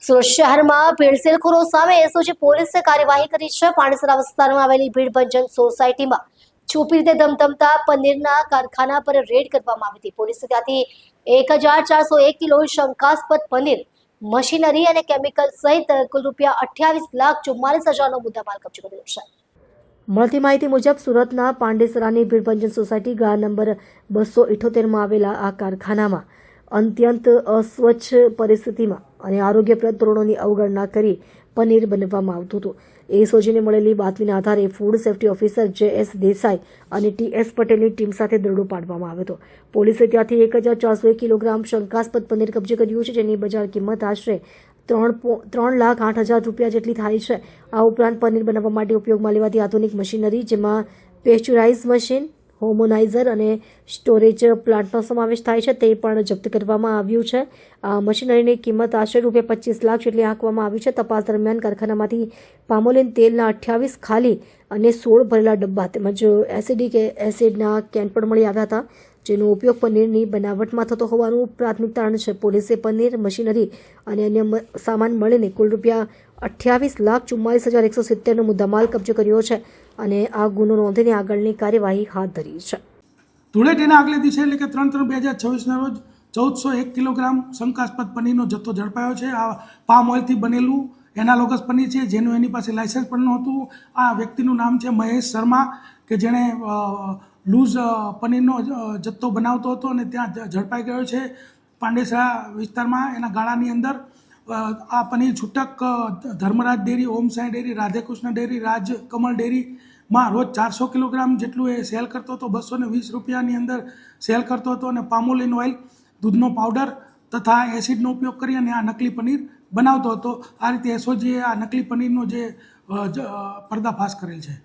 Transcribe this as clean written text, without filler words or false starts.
સુરત શહેરમાં ભેળસેળખોરો સામે એસઓજી પોલીસે કાર્યવાહી કરી છે। પાંડેસરા વિસ્તારમાં આવેલી ભીડભંજન સોસાયટીમાં છુપી રીતે ધમધમતા પનીરના કારખાના પર રેડ કરવામાં આવી હતી। પોલીસે ત્યાંથી 1401 કિલો શંકાસ્પદ પનીર, મશીનરી અને કેમિકલ સહિત કુલ ₹28,44,000નો મુદ્દામાલ કબજે કર્યો છે। મળતી માહિતી મુજબ સુરતના પાંડેસરાની ભીડભંજન સોસાયટી ગા નંબર 278માં આવેલા આ કારખાનામાં અત્યંત અસ્વચ્છ પરિસ્થિતિમાં અને આરોગ્યપ્રદ ધોરણોની અવગણના કરી પનીર બનાવવામાં આવતું હતું। એસઓજીને મળેલી બાતમીના આધારે food safety officer JS Desai અને TS પટેલની ટીમ સાથે દરોડો પાડવામાં આવ્યો હતો। પોલીસે ત્યાંથી 1401 કિલોગ્રામ શંકાસ્પદ પનીર કબજે કર્યું છે, જેની બજાર કિંમત આશરે ₹3,08,000 જેટલી થાય છે। આ ઉપરાંત પનીર બનાવવા માટે ઉપયોગમાં લેવાતી આધુનિક મશીનરી, જેમાં પેસ્ચ્યુરાઇઝ મશીન, હોમોનાઇઝર અને સ્ટોરેજ પ્લાન્ટનો સમાવેશ થાય છે, તે પણ જપ્ત કરવામાં આવ્યું છે। આ મશીનરીની કિંમત આશરે ₹25 લાખ જેટલી આંકવામાં આવી છે। તપાસ દરમિયાન કારખાનામાંથી પામોલીન તેલના 28 ખાલી અને 16 ભરેલા ડબ્બા તેમજ એસિડિક એસિડના કેન પણ મળી આવ્યા હતા, જેનો ઉપયોગ પનીરની બનાવટમાં થતો હોવાનું પ્રાથમિક તારણ છે। પોલીસે પનીર, મશીનરી અને અન્ય સામાન મળીને કુલ ₹28,44,170નો મુદ્દામાલ કબજે કર્યો છે અને આ ગુનો નોંધીને આગળની કાર્યવાહી હાથ ધરી છે। ધૂળેટીના આગલે દિવસે એટલે કે 3/3/2026ના રોજ 1401 કિલોગ્રામ શંકાસ્પદ પનીરનો જથ્થો ઝડપાયો છે। આ પામ ઓઇલથી બનેલું એનાલોગસ પનીર છે, જેનું એની પાસે લાયસન્સ પણ નહોતું। આ વ્યક્તિનું નામ છે મહેશ શર્મા, કે જેણે લૂઝ પનીરનો જથ્થો બનાવતો હતો અને ત્યાં ઝડપાઈ ગયો છે પાંડેસરા વિસ્તારમાં। એના ગાળાની અંદર આ પનીર છૂટક ધર્મરાજ ડેરી, ઓમ સાંઈ ડેરી, રાધેકૃષ્ણ ડેરી, રાજ કમલ ડેરીમાં રોજ 400 કિલોગ્રામ જેટલું એ સેલ કરતો હતો, ₹220ની અંદર સેલ કરતો હતો અને પામોલીન ઓઇલ, દૂધનો પાવડર તથા એસિડનો ઉપયોગ કરી અને આ નકલી પનીર બનાવતો હતો। આ રીતે એસઓજીએ આ નકલી પનીરનો જે પર્દાફાશ કરેલ છે।